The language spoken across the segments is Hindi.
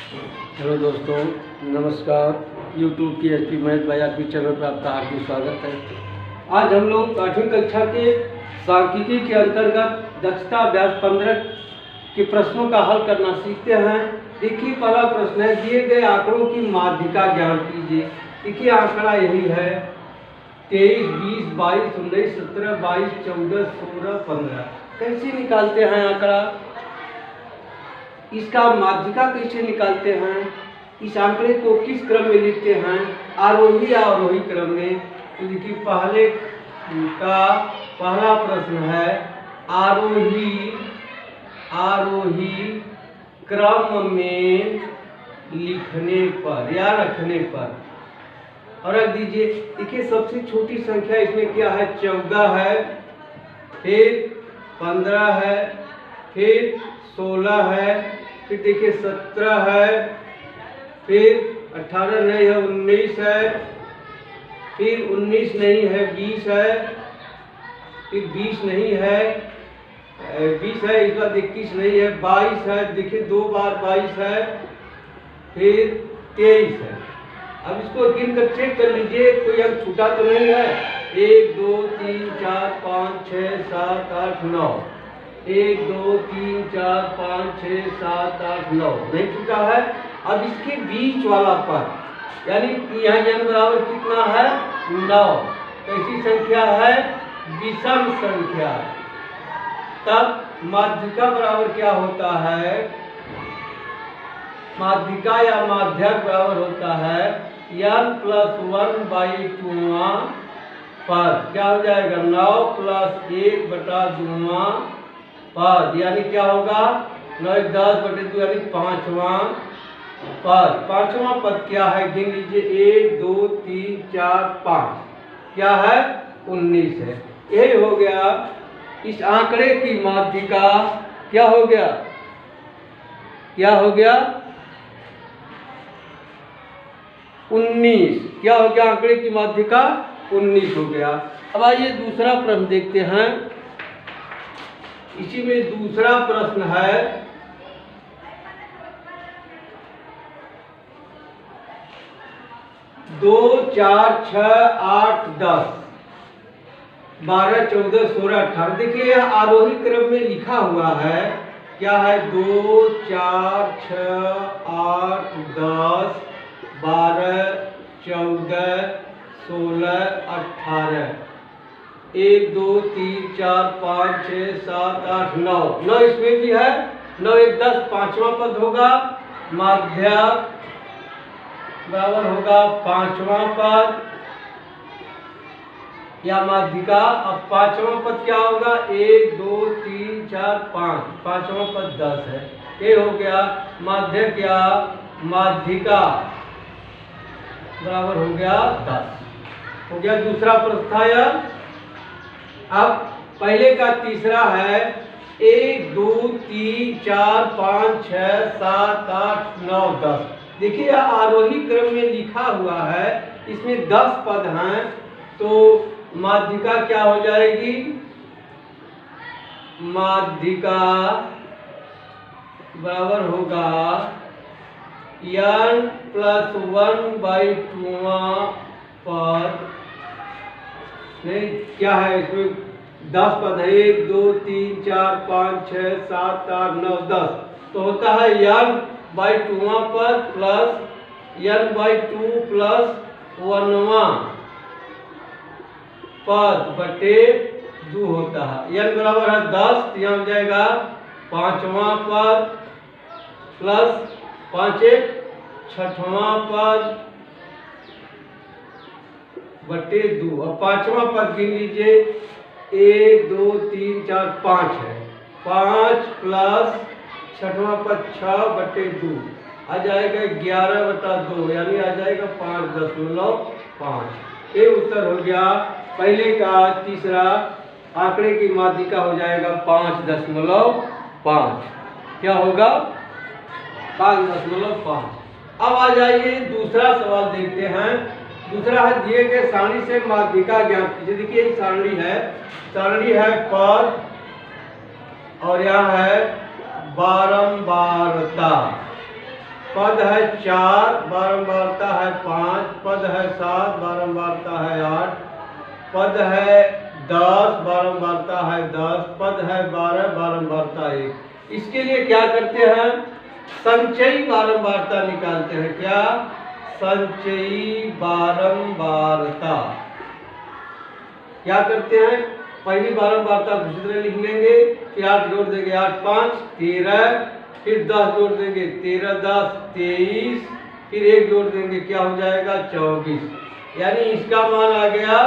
हेलो दोस्तों, नमस्कार। YouTube की एसपी मैथ बाजार की चैनल पर आपका हार्दिक स्वागत है। आज हम लोग 8वीं कक्षा के सांख्यिकी के अंतर्गत दक्षता अभ्यास 15 के प्रश्नों का हल करना सीखते हैं। देखिए, पहला प्रश्न है, दिए गए आंकड़ों की माध्यिका ज्ञात कीजिए। देखिए, आंकड़ा यही है 23, 20, 22, 19, 17, 22, 14, 16, 15। कैसे निकालते हैं आंकड़ा, इसका माध्यिका कैसे निकालते हैं, इस आंकड़े को किस क्रम में लिखते हैं, आरोही या अवरोही क्रम में। तो देखिए, पहला प्रश्न है आरोही क्रम में लिखने पर या रखने पर। और रख दीजिए। देखिए, सबसे छोटी संख्या इसमें क्या है, 14 है, फिर 15 है, फिर 16 है, फिर देखिए 17 है, फिर 18 नहीं है, 19 है, फिर 19 नहीं है, 20 है, फिर 20 नहीं है, 20 है, इस बार 21 नहीं है, 22 है, देखिए 2 बार 22 है, फिर 23 है। अब इसको गिन कर चेक कर लीजिए, कोई अंक छूटा तो नहीं है। 1 2 3 4 5 6 7 8 9, 1 2 3 4 5 6 7 8 9 नहीं छूटा है। अब इसके बीच वाला पद, यानी यहाँ n बराबर कितना है, 9। कैसी संख्या है, विषम संख्या। तब माध्यिका बराबर क्या होता है, माध्यिका या माध्यक बराबर होता है n+1/2 पद। क्या हो जाएगा, 9 + 1/2 पद, यानी क्या होगा, 9 × 10/2 यानी 5वां पद। 5वां पद क्या है, गिन लीजिए, 1 2 3 4 5, क्या है, 19 है। यही हो गया इस आंकड़े की माध्यिका। क्या हो गया, क्या हो गया, 19। क्या हो गया, आंकड़े की माध्यिका 19 हो गया। अब आइए दूसरा प्रश्न देखते हैं। इसी में दूसरा प्रश्न है, 2 4 6 8 10 12 14 16 18। देखिए, यह आरोही क्रम में लिखा हुआ है। क्या है, 2 4 6 8 10 12 14 16 18, 1 2 3 4 5 6 7 8 9 9 इसमें भी है, 9 1 10, 5वां पद होगा। माध्यक बराबर होगा 5वां पद या माध्यिका। अब 5वां पद क्या होगा, 1 2 3 4 5, 5वां पद 10 है। ये हो गया माध्यक या माध्यिका बराबर हो गया 10। हो गया दूसरा प्रश्न था यह। अब पहले का तीसरा है, 1 2 3 4 5 6 7 8 9 10। देखिए, यह आरोही क्रम में लिखा हुआ है, इसमें 10 पद हैं, तो माध्यिका क्या हो जाएगी, माध्यिका बराबर होगा n+1/2 पद। नहीं, क्या है, इसमें 10 पद है, 1 2 3 4 5 6 7 8 9 10, तो होता है n/2 पद प्लस n/2 + 1वां पद बटे 2 होता है। n बराबर है 10, तो यहाँ हो जाएगा 5वां पद प्लस 5 1 6वां पद बटे 2। अब 5वां पद गिन लीजिए, 1 2 3 4 5 है, 5 प्लस 6वां पद 6/2 आ जाएगा 11/2, यानी आ जाएगा 5.5। ये उत्तर हो गया पहले का तीसरा। आंकड़े की माध्यिका हो जाएगा 5.5। क्या होगा, 5.5। अब आ जाइए दूसरा सवाल देखते हैं। दूसरा है, दिए गए सारणी से माध्यिका ज्ञात कीजिए। देखिए, सारणी है पद और यहाँ है बारंबारता। पद है 4, बारंबारता है 5, पद है 7, बारंबारता है 8, पद है 10, बारंबारता है 10, पद है 12, बारंबारता 1। इसके लिए क्या करते हैं, संचयी बारंबारता निकालते हैं। क्या? संचयी बारंबारता। क्या करते हैं, पहली बारंबारता दूसरी तरह लिख लेंगे, फिर 8 जोड़ देंगे, 8 5 13, फिर 10 जोड़ देंगे, 13 10 23, फिर 1 जोड़ देंगे, क्या हो जाएगा 24। यानी इसका मान आ गया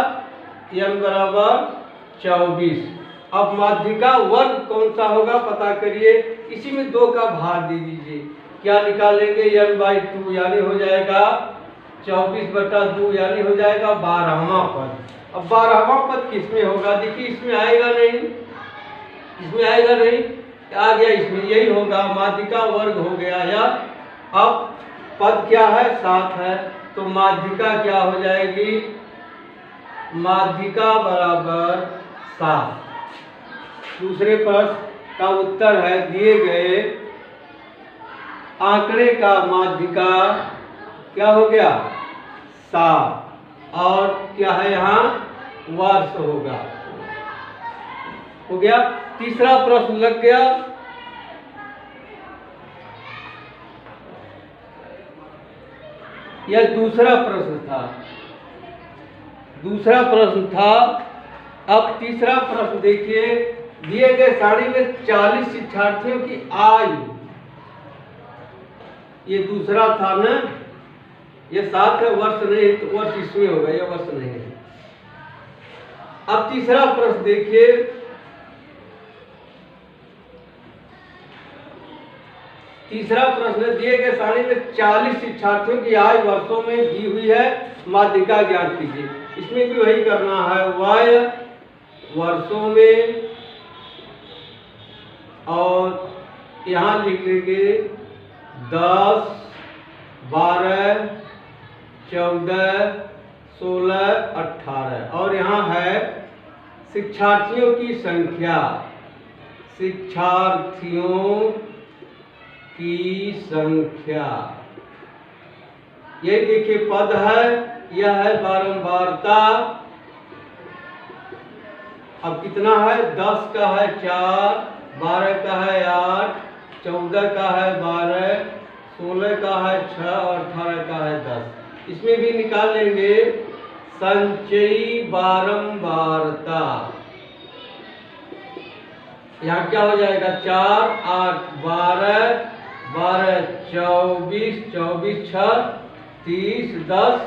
n बराबर 24। अब माध्यिका वर्ग कौन सा होगा पता करिए, इसी में 2 का भाग दे दीजिए। क्या निकालेंगे, n/2 यानी हो जाएगा 24/2 यानी हो जाएगा 12वां पद। अब 12वां पद किस में होगा, देखिए इसमें आएगा नहीं, इसमें आएगा नहीं, आ गया इसमें, यही होगा, माध्यिका वर्ग हो गया। या अब पद क्या है, 7 है, तो माध्यिका क्या हो जाएगी, माध्यिका बराबर 7। दूसरे प्रश्न का उत्तर है, दिए गए आंकड़े का माध्यिका क्या हो गया 7, और क्या है यहाँ वर्ष होगा। हो गया, तीसरा प्रश्न लग गया। यह दूसरा प्रश्न था, दूसरा प्रश्न था। अब तीसरा प्रश्न देखिए, दिए गए सारणी में 40 शिक्षार्थियों की आयु, ये दूसरा था ना, ये 7 है, वर्ष नहीं तो वर्ष इसमें होगा, ये वर्ष नहीं है। अब तीसरा प्रश्न देखिए, तीसरा प्रश्न, दिए गए सारणी में 40 शिक्षार्थियों की आयु वर्षों में दी हुई है, माध्यिका ज्ञात कीजिए। इसमें भी वही करना है, वय वर्षों में, और यहाँ लिख लेंगे 10, 12, 14, 16, 18, और यहाँ है शिक्षार्थियों की संख्या, शिक्षार्थियों की संख्या। ये देखिए पद है, यह है बारंबारता। अब कितना है, 10 का है 4, 12 का है 8, 14 का है 12, 16 का है 6 और 18 का है 10। इसमें भी निकाल लेंगे संचयी बारंबारता। यहाँ क्या हो जाएगा, 4 8 12, 12 24, 24 6 30, 10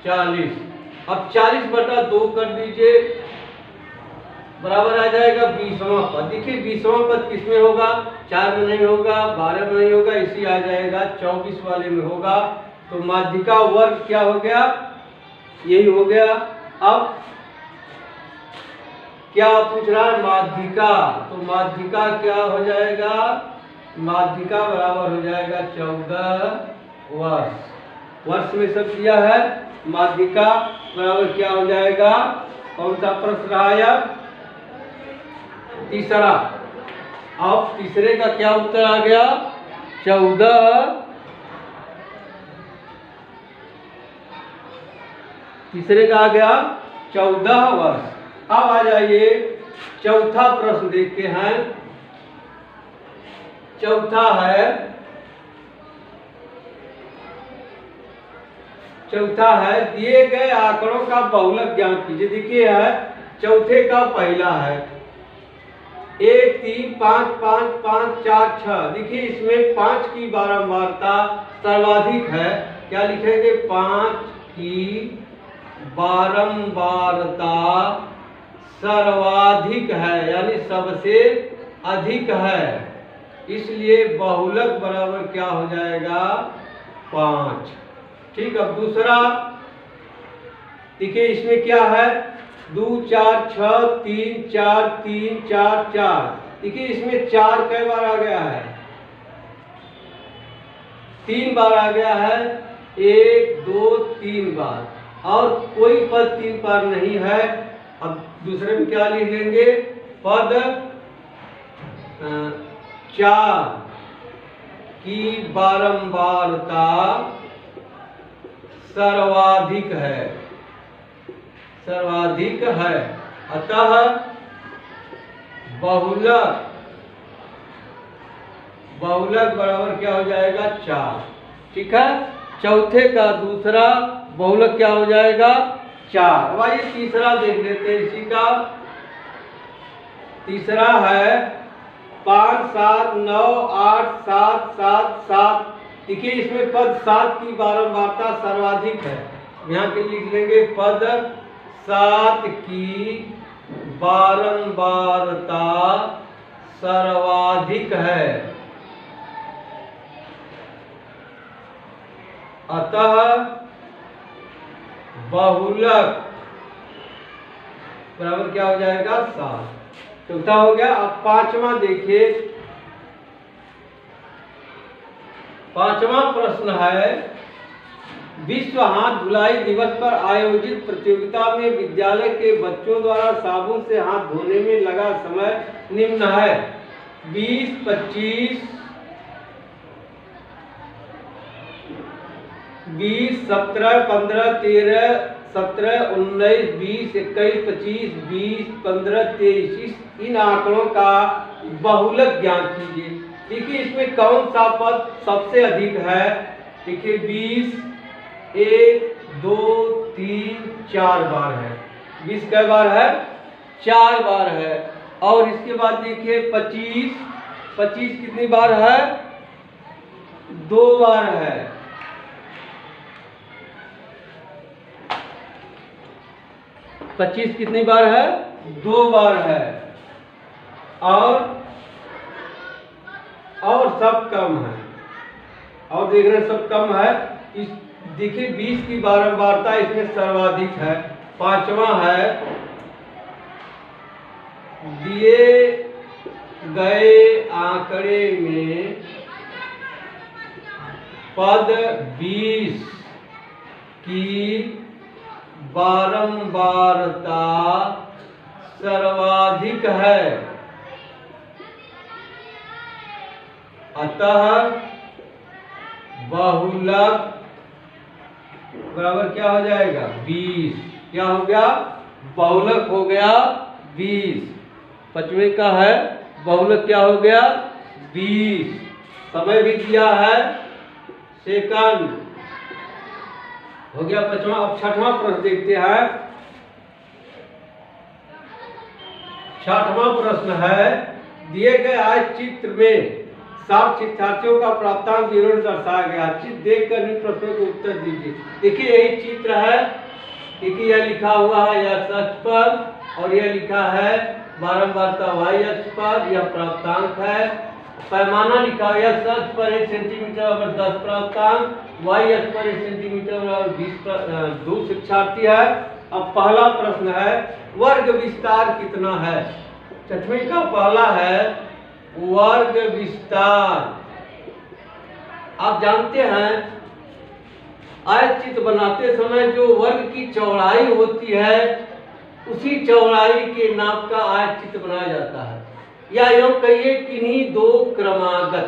40। अब 40/2 कर दीजिए, बराबर आ जाएगा 20वां पद। देखिए 20वां पद किसमें होगा, 4 में नहीं होगा, 12 में नहीं होगा, इसी आ जाएगा 24 वाले में होगा। तो माध्यिका वर्ग क्या हो गया, यही हो गया। अब क्या पूछ रहा है, माध्यिका, तो माध्यिका क्या हो जाएगा, माध्यिका बराबर हो जाएगा 14 वर्ष। वर्ष में सब दिया है, माध्यिका बराबर क्या हो जाएगा, कौन सा प्रश्न रहा है, तीसरा। अब तीसरे का क्या उत्तर आ गया, 14, तीसरे का आ गया 14 वर्ष। अब आ जाइए चौथा प्रश्न देखते हैं। चौथा है, चौथा है, दिए गए आंकड़ों का बहुलक ज्ञात कीजिए। देखिए है, चौथे का पहला है 1 3 5 5 5 4 6। देखिए इसमें 5 की बारंबारता सर्वाधिक है। क्या लिखेंगे, 5 की बारंबारता सर्वाधिक है, यानी सबसे अधिक है, इसलिए बहुलक बराबर क्या हो जाएगा, 5। ठीक। अब दूसरा देखिए, इसमें क्या है, 2 4 6 3 4 3 4 4। देखिए इसमें 4 कई बार आ गया है, 3 बार आ गया है, 1 2 3 बार, और कोई पद 3 बार नहीं है। अब दूसरे में क्या लिख लेंगे, पद 4, की बारंबारता सर्वाधिक है, सर्वाधिक है। अतः बहुलक, बहुलक बराबर क्या हो जाएगा 4। ठीक है, चौथे का दूसरा बहुलक क्या हो जाएगा 4। अब आइए तीसरा देख लेते हैं। इसी का तीसरा है 5 7 9 8 7 7 7। देखिए इसमें पद 7 की बारंबारता सर्वाधिक है। यहाँ पे लिख लेंगे पद 7 की बारंबारता सर्वाधिक है। अतः बहुलक बराबर क्या हो जाएगा 7। चौथा हो गया। अब पांचवा देखिए, पांचवा प्रश्न है विश्व हाथ धुलाई दिवस पर आयोजित प्रतियोगिता में विद्यालय के बच्चों द्वारा साबुन से हाथ धोने में लगा समय निम्न है। 20 25 20 17 15 13 17 19 20 21 25 20 15 23 इन आंकड़ों का बहुलक ज्ञात कीजिए। देखिए इसमें कौन सा पद सबसे अधिक है। देखिए 20 1 2 3 4 बार है। 20 कै बार है 4 बार है। और इसके बाद देखिए 25 25 कितनी बार है 2 बार है। 25 कितनी बार है 2 बार है। और सब कम है। और देख रहे हैं सब कम है। इस देखिए 20 की बारंबारता इसमें सर्वाधिक है। पांचवा है दिए गए आंकड़े में पद 20 की बारंबारता सर्वाधिक है। अतः बहुलक बराबर क्या हो जाएगा 20। क्या हो गया बहुलक हो गया 20। पांचवें का है बहुलक क्या हो गया 20। समय भी दिया है सेकंड हो गया पांचवा। अब छठवां प्रश्न देखते हैं। छठवां प्रश्न है दिए गए आज चित्र में 60 शिक्षार्थियों का प्राप्तांक विवरण दर्शाया गया। चित्र देखकर इन प्रश्नों के उत्तर दीजिए। देखिए यही चित्र है। देखिए यह लिखा हुआ है x अक्ष पर और यह लिखा है बारंबारता y अक्ष पर। यह प्राप्तांक है। पैमाना लिखा है x अक्ष पर 1 सेंटीमीटर बराबर 10 प्राप्तांक, y अक्ष पर 1 सेंटीमीटर बराबर 2 शिक्षार्थी है। अब पहला प्रश्न है वर्ग विस्तार कितना है। छठवीं का पहला है वर्ग विस्तार। आप जानते हैं आयतचित्र बनाते समय जो वर्ग की चौड़ाई होती है उसी चौड़ाई के नाप का आयतचित्र बनाया जाता है। या यूं कहिए किन्हीं दो क्रमागत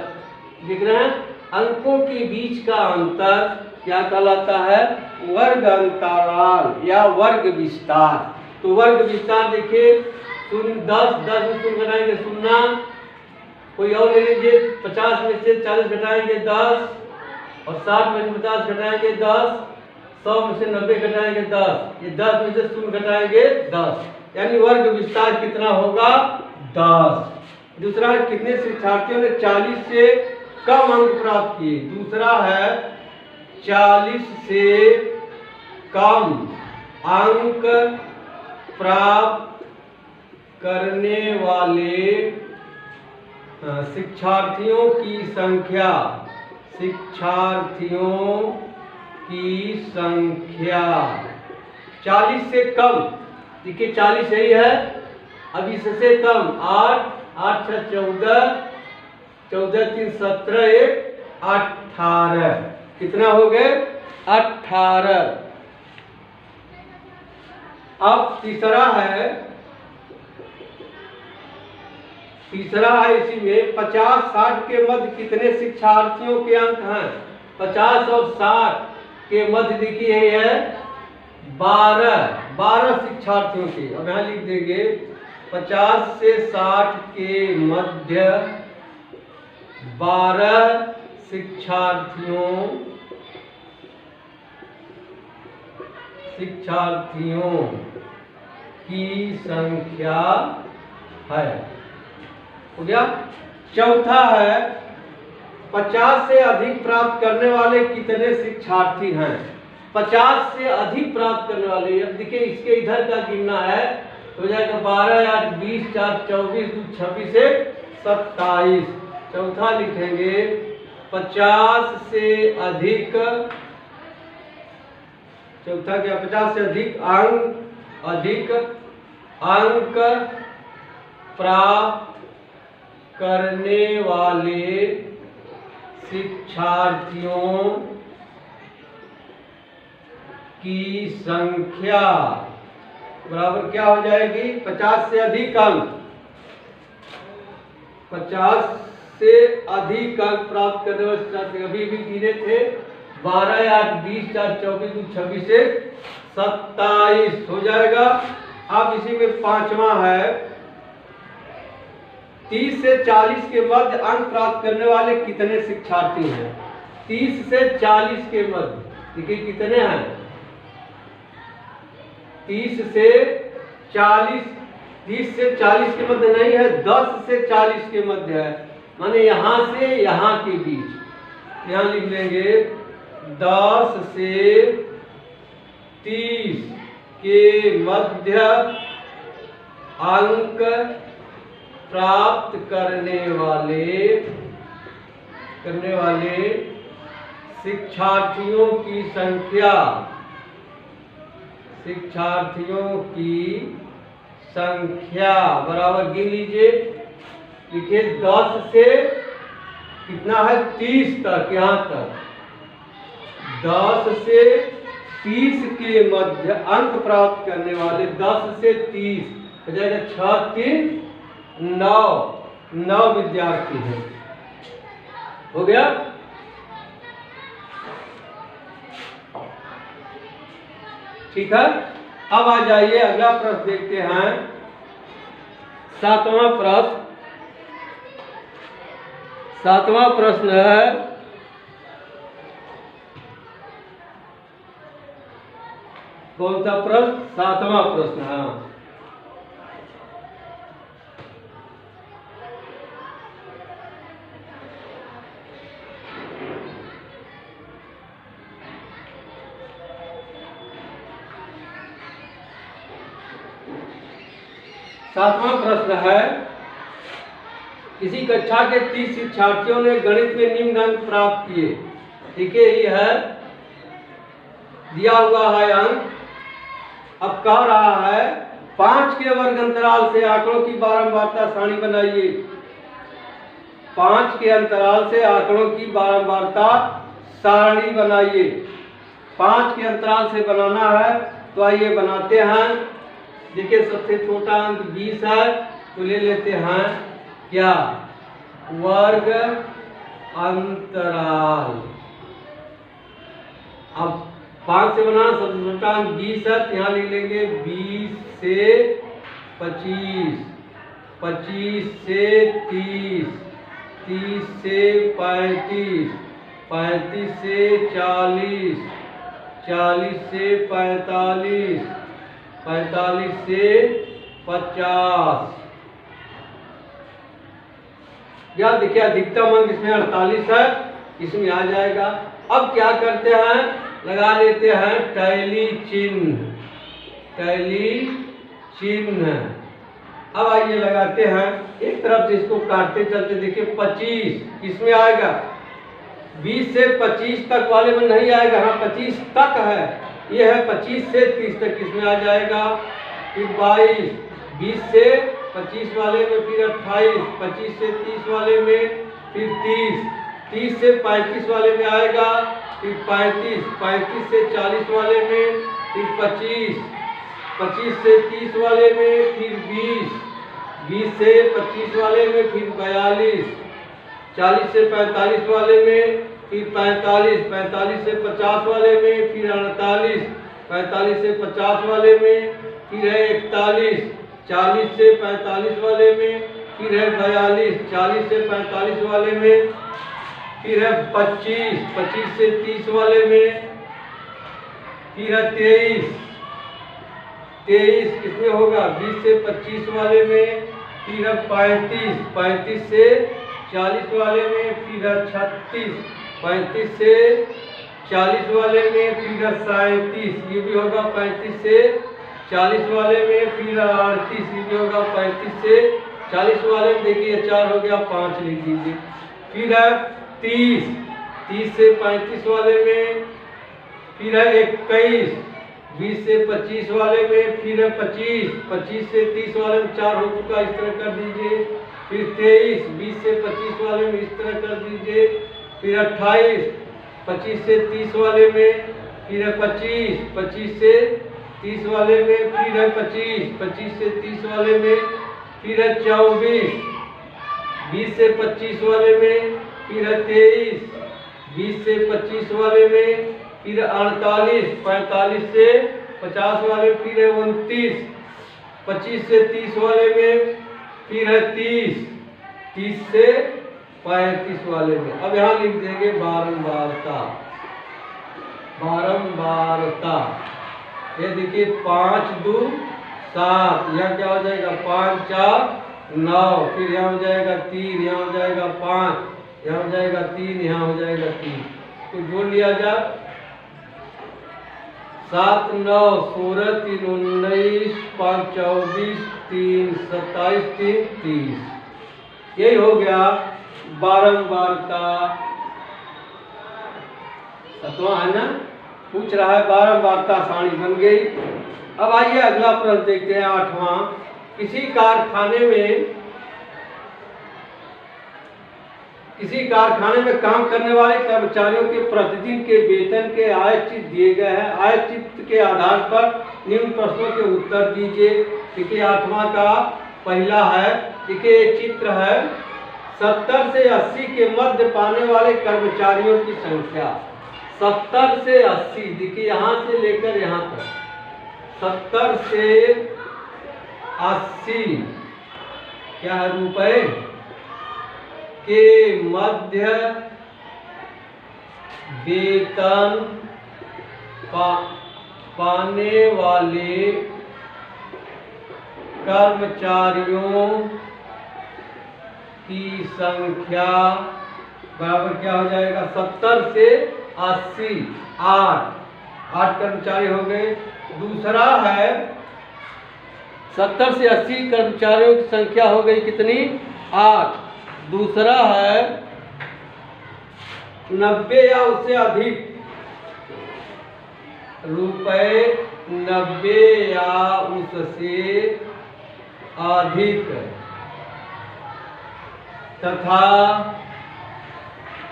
दिख रहे हैं अंकों के बीच का अंतर क्या कहलाता है वर्ग अंतराल या वर्ग विस्तार। तो वर्ग विस्तार देखिए 10 में शून्य घटाएंगे 0। कोई और ले लीजिए 50 में से 40 घटाएंगे 10 और 60 में से 50 घटाएंगे 10, 100 में से 90 घटाएंगे 10, ये 10 में से 0 घटाएंगे 10। यानी वर्ग विस्तार कितना होगा 10। दूसरा कितने शिक्षार्थियों ने 40 से कम अंक प्राप्त किए। दूसरा है 40 से कम अंक प्राप्त करने वाले शिक्षार्थियों की संख्या 40 से कम। देखिए 40 यही है। अब इससे कम 8 8 6 14 14 3 17 1 18 कितना हो गए 18। अब तीसरा है तीसरा है इसी में 50-60 के मध्य कितने शिक्षार्थियों के अंक हैं? 50 और 60 के मध्य देखिए है 12 शिक्षार्थियों के। अब यहाँ लिख देंगे 50 से 60 के मध्य 12 शिक्षार्थियों की संख्या है। हो गया। चौथा है 50 से अधिक प्राप्त करने वाले कितने शिक्षार्थी हैं? 50 से अधिक प्राप्त करने वाले, अब देखिए इसके इधर का गिनना है, हो जाएगा 12 या 20 4 24 2 26 से 27। चौथा लिखेंगे 50 से अधिक, चौथा क्या, 50 से अधिक अंक प्राप्त करने वाले शिक्षार्थियों की संख्या बराबर क्या हो जाएगी? 50 से अधिक अंक, 50 से अधिक अंक प्राप्त करने वाले शिक्षार्थी, अभी भी गिने थे 12 या 20 4 24 2 26 से 27 हो जाएगा। अब इसी में पांचवा है 30 से 40 के मध्य अंक प्राप्त करने वाले कितने शिक्षार्थी हैं? 30 से 40 के मध्य देखिए कितने हैं? 30 से 40 के मध्य नहीं है, 10 से 40 के मध्य है, माने यहां से यहां के बीच। यहां लिख लेंगे 10 से 30 के मध्य अंक प्राप्त करने वाले शिक्षार्थियों की संख्या बराबर गिन लीजिए। देखिए 10 से कितना है? 30 तक, यहां तक 10 से 30 के मध्य अंक प्राप्त करने वाले 10 से 30 हो जाएगा 6 3 9 विद्यार्थी हैं। हो गया। ठीक है। अब आ जाइए अगला प्रश्न देखते हैं। 7वां प्रश्न है कौन सा प्रश्न? 7वां प्रश्न है। सातवां प्रश्न है किसी कक्षा के 30 शिक्षार्थियों ने गणित में निम्न अंक प्राप्त किए। ठीक है, ये है दिया हुआ है अंक। अब कह रहा है 5 के वर्ग अंतराल से आंकड़ों की बारंबारता सारणी बनाइए। 5 के अंतराल से आंकड़ों की बारंबारता सारणी बनाइए। 5 के अंतराल से बनाना है तो आइए बनाते हैं। देखिए सबसे छोटा अंक 20 है तो ले लेते हैं क्या? वर्ग अंतराल। अब 5 से बनाना, सबसे छोटा अंक 20 है तो यहाँ लिख लेंगे 20 से 25, 25 से 30, 30 से 35, 35 से 40, 40 से 45, 45 से 50। या देखिए अधिकतम अंक इसमें 48 है, इसमें आ जाएगा। अब क्या करते हैं? लगा लेते हैं टैली चिन्ह। अब आइए लगाते हैं, एक तरफ से इसको काटते चलते। देखिए 25 इसमें आएगा, 20 से 25 तक वाले में नहीं आएगा। हाँ 25 तक है, ये है 25 से 30 तक इसमें आ जाएगा। फिर 22, 20 से 25 वाले में फिर 28, 25 से 30 वाले में फिर 30, 30 से 35 वाले में आएगा, फिर 35, 35 से 40 वाले में फिर 25, 25 से 30 वाले में फिर 20, 20 से 25 वाले में फिर 42, 40 से 45 वाले में फिर 45, 45 से 50 वाले में फिर 48, 45 से 50 वाले में फिर है 41, 40 से 45 वाले में फिर है 42, 40 से 45 वाले में फिर है 25, 25 से 30 वाले में फिर है 23, 23 किसमें होगा 20 से 25 वाले में फिर है 35, 35 से 40 वाले में फिर है 36, 35 से 40 वाले में फिर है 37, ये भी होगा 35 से 40 वाले में फिर 38, ये भी होगा 35 से 40 वाले में। देखिए 4 हो गया, 5 लिख दीजिए। फिर है 30, 30 से 35 वाले में फिर है 21, 20 से 25 वाले में फिर है 25, 25 से 30 वाले में 4 हो चुका, इस तरह कर दीजिए। फिर 23, 20 से 25 वाले में इस तरह कर दीजिए। फिर 28, 25 से 30 वाले में फिर है 25, 25 से 30 वाले में फिर है 25, 25 से 30 वाले में फिर है 24, 20 से 25 वाले में फिर है 23, 20 से 25 वाले में फिर 48, 45 से 50 वाले फिर है 29, 25 से 30 वाले में फिर है 30, 30 से 35 वाले में। अब यहाँ लिख देंगे बारंबारता, बारंबारता। ये देखिए 5 2 7, यहाँ क्या हो जाएगा 5 4 9, फिर यहाँ हो जाएगा 3, यहाँ हो जाएगा 5, यहाँ हो जाएगा 3, यहाँ हो जाएगा 3, तो जोड़ लिया जाए। 7 9 16 3 19 5 24 3 27 3 30, यही हो गया बारंबारता। सतवां है ना, पूछ रहा है बारंबारता सारणी बन गई। अब आइए अगला प्रश्न देखते हैं, 8वां। किसी कारखाने में काम करने वाले कर्मचारियों के प्रतिदिन के वेतन के आय चित्र दिए गए हैं। आय चित्र के आधार पर निम्न प्रश्नों के उत्तर दीजिए। देखिए 8वां का पहला है, देखिए एक चित्र है, 70 से 80 के मध्य पाने वाले कर्मचारियों की संख्या। 70 से 80, देखिए यहाँ से लेकर यहाँ तक 70 से 80 क्या है रुपए के मध्य वेतन पाने वाले कर्मचारियों की संख्या बराबर क्या हो जाएगा 70 से 80, 8 कर्मचारी हो गए। दूसरा है 70 से 80 कर्मचारियों की संख्या हो गई कितनी 8। दूसरा है 90 या उससे अधिक रुपए, 90 या उससे अधिक तथा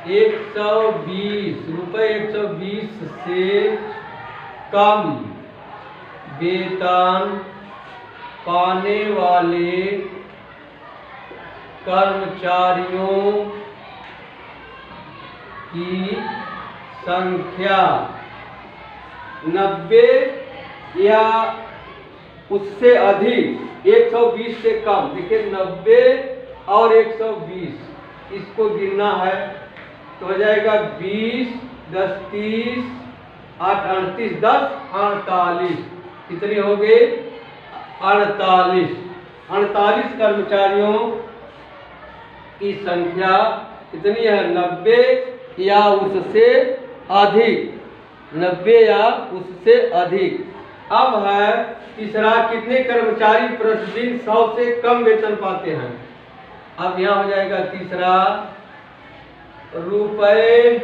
120 रुपए, 120 से कम वेतन पाने वाले कर्मचारियों की संख्या। 90 या उससे अधिक, 120 से कम। देखिए 90 और 120 इसको गिनना है तो हो जाएगा 20 10 30 8 38 10 48, कितनी हो गई 48 कर्मचारियों की संख्या कितनी है 90 या उससे अधिक, 90 या उससे अधिक। अब है तीसरा, कितने कर्मचारी प्रतिदिन 100 से कम वेतन पाते हैं। अब यहाँ हो जाएगा तीसरा, रुपए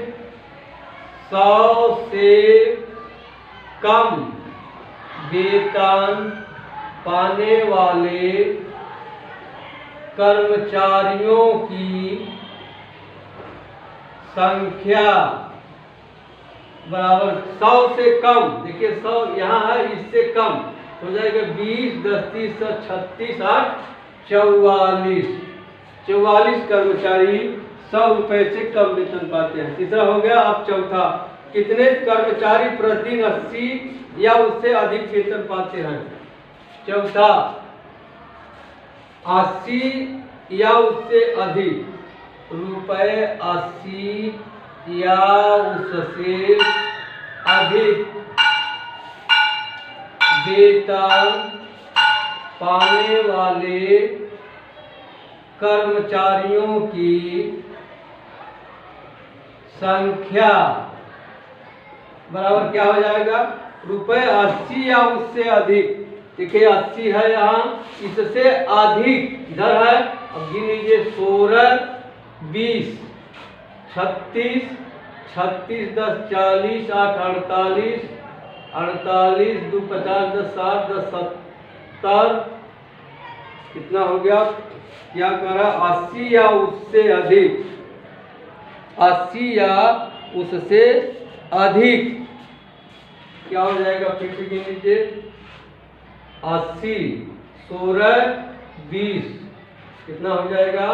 100 से कम वेतन पाने वाले कर्मचारियों की संख्या बराबर 100 से कम। देखिए 100 यहाँ है, इससे कम हो जाएगा 20 10 30 36 8 44 44 कर्मचारी 100 रुपए से कम वेतन पाते हैं। तीसरा हो गया। अब चौथा, कितने कर्मचारी प्रतिदिन 80 या उससे अधिक वेतन पाते हैं? चौथा, 80 या उससे अधिक रुपए, 80 या उससे अधिक वेतन पाने वाले कर्मचारियों की संख्या बराबर क्या हो जाएगा? रुपए 80 या उससे अधिक। देखिए 80 है यहाँ, इससे अधिक इधर है। अब गिन लीजिए 16, 20, 36, 36 10 40, 8 48, 48 2 50 10 60 10 70, कितना हो गया? क्या करा? 80 या उससे अधिक, 80 या उससे अधिक क्या हो जाएगा? फिर से गिन लीजिए 80, 16, 20, कितना हो जाएगा?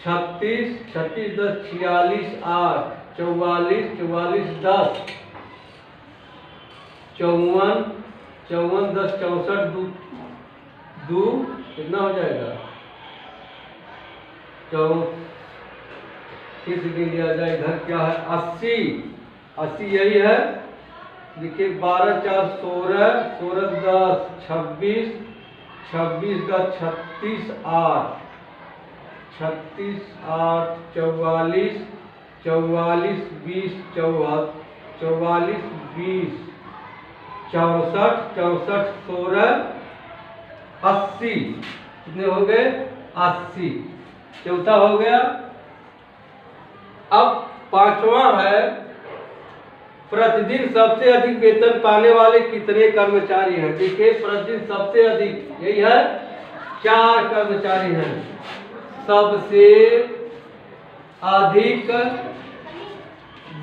36, 36 10 46, 8 44, 44 10 54, 54 10 64 2 कितना हो जाएगा? फिर से गिन लिया जाए। इधर क्या है? 80, 80 यही है। देखिए 12 4 16, 16 10 26, 26 10 36 8, 36 8 44, 44 20 44 20 64 64 16 80, कितने हो गए? 80। चौथा हो गया। अब पांचवा है, प्रतिदिन सबसे अधिक वेतन पाने वाले कितने कर्मचारी हैं? देखिए प्रतिदिन सबसे अधिक यही है, 4 कर्मचारी हैं। सबसे अधिक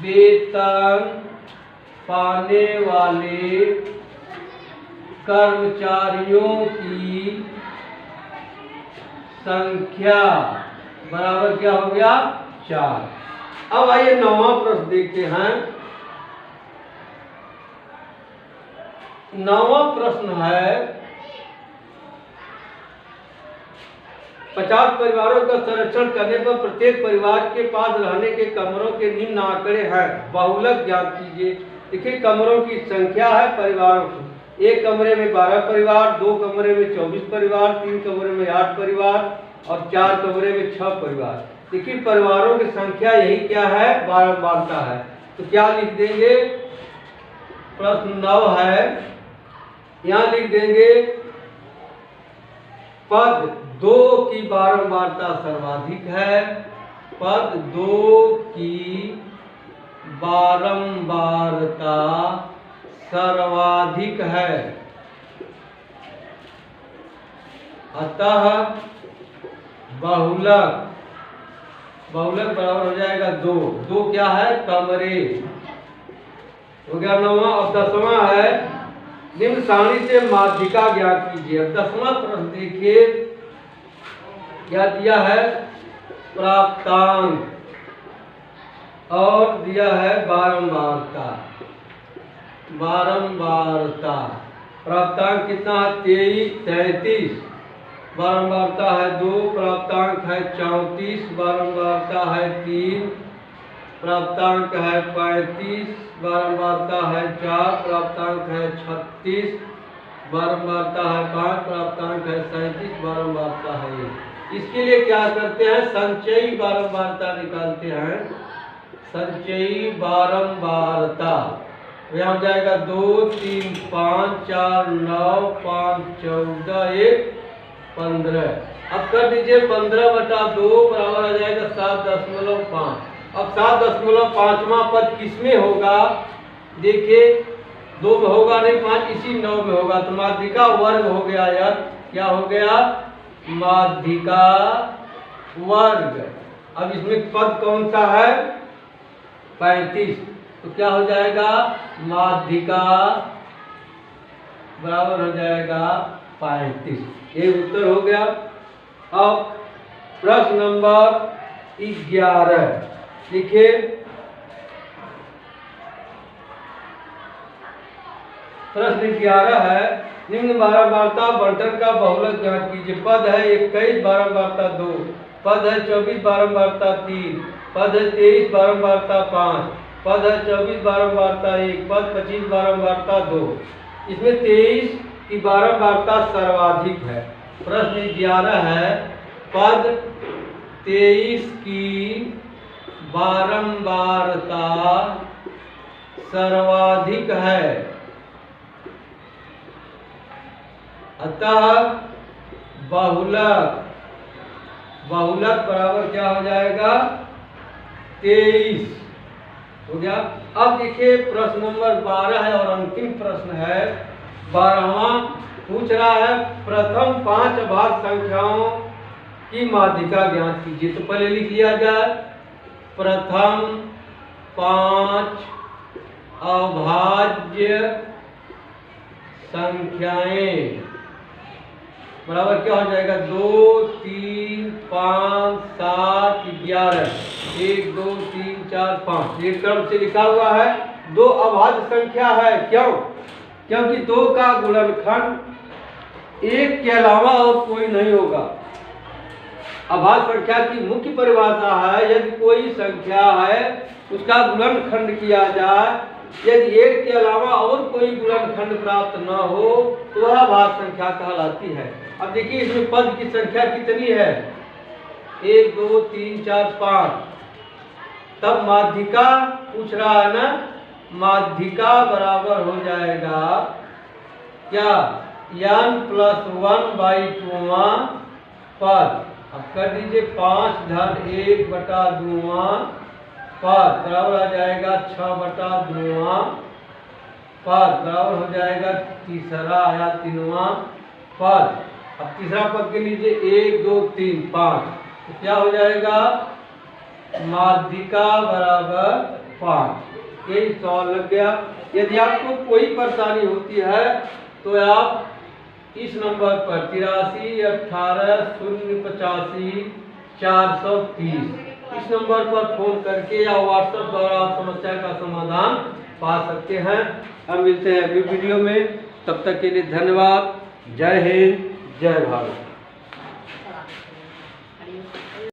वेतन पाने वाले कर्मचारियों की संख्या बराबर क्या हो गया? 4। अब आइए 9वां प्रश्न देखते हैं। 9वां प्रश्न है, 50 परिवारों का संरक्षण करने पर प्रत्येक परिवार के पास रहने के कमरों के निम्न आंकड़े हैं, बहुलक ज्ञात कीजिए। देखिए कमरों की संख्या है परिवारों की। एक कमरे में 12 परिवार, 2 कमरे में 24 परिवार, 3 कमरे में 8 परिवार और 4 कमरे में 6 परिवार। देखिए परिवारों की संख्या यही क्या है? बारंबारता है। तो क्या लिख देंगे? प्रश्न 9 है, यहाँ लिख देंगे पद 2 की बारंबारता सर्वाधिक है। पद 2 की बारंबारता सर्वाधिक है, अतः बहुलक बराबर हो जाएगा 2। 2 क्या है? कमरे हो गया 9वां। अब 10वां है, निम्न सारणी से माध्यिका ज्ञात कीजिए। अब 10वां प्रश्न देखिए क्या दिया है? प्राप्तांक और दिया है बारंबारता। प्राप्तांक कितना है? 23 33, बारंबारता है 2, प्राप्तांक है 34, बारंबारता है 3, प्राप्तांक है 35, बारंबारता है 4, प्राप्तांक है 36, बारंबारता है 5, प्राप्तांक है 37, बारंबारता है 1। इसके लिए क्या करते हैं? संचयी बारंबारता निकालते हैं। संचयी बारंबारता यहाँ हो जाएगा 2 3 5 4 9 5 14 1 15। अब कर दीजिए 15/2 बराबर आ जाएगा 7.5। अब 7.5वां पद किसमें होगा? देखिए 2 में होगा नहीं, 5 इसी 9 में होगा। तो माध्यिका वर्ग हो गया यार। क्या हो गया? माध्यिका वर्ग। अब इसमें पद कौन सा है? 35। तो क्या हो जाएगा? माध्यिका बराबर हो जाएगा 35। ये उत्तर हो गया। अब प्रश्न नंबर 11 लिखिए। प्रश्न 11 है, निम्न बारंबारता बंटन का बहुलक ज्ञात कीजिए। पद है 21 बारंबारता 2, पद है 24 बारंबारता 3, पद है 23 बारंबारता 5, पद है 24 बारंबारता 1, पद 25 बारंबारता 2। इसमें 23 की बारंबारता सर्वाधिक है। प्रश्न 11 है, पद 23 की बारंबारता सर्वाधिक है, अतः बहुलक बराबर क्या हो जाएगा? 23 हो गया। अब देखिए प्रश्न नंबर 12 है और अंतिम प्रश्न है 12वां। पूछ रहा है प्रथम 5 अभाज्य संख्याओं की माध्यिका ज्ञात कीजिए। तो पहले लिख लिया जाए, प्रथम 5 अभाज्य संख्याएं बराबर क्या हो जाएगा? 2, 3, 5, 7, 11। 1, 2, 3, 4, 5 ये क्रम से लिखा हुआ है। 2 अभाज्य संख्या है। क्यों? क्योंकि 2 का गुणनखंड 1 के अलावा और कोई नहीं होगा। अभाज्य संख्या की मुख्य परिभाषा है, यदि कोई संख्या है उसका गुणनखंड किया जाए, यदि 1 के अलावा और कोई गुणनखंड प्राप्त न हो तो वह अभाज्य संख्या कहलाती है। अब देखिए इसमें पद की संख्या कितनी है? 1, 2, 3, 4, 5। तब माध्यिका पूछ रहा है ना, माध्यिका बराबर हो जाएगा क्या? n+1/2वां पद। अब कर दीजिए 5 धन 1/2वां पद बराबर आ जाएगा 6/2वां पद बराबर हो जाएगा तीसरा या 3वां पद। अब तीसरा पद के लीजिए 1, 2, 3, 5। तो क्या हो जाएगा? माध्यिका बराबर 5। यही सवाल लग गया। यदि आपको कोई परेशानी होती है तो आप इस नंबर पर 83 18 085 430 इस नंबर पर फोन करके या व्हाट्सएप द्वारा आप समस्या का समाधान पा सकते हैं। हम मिलते हैं अगली वीडियो में। तब तक के लिए धन्यवाद। जय हिंद, जय भारत।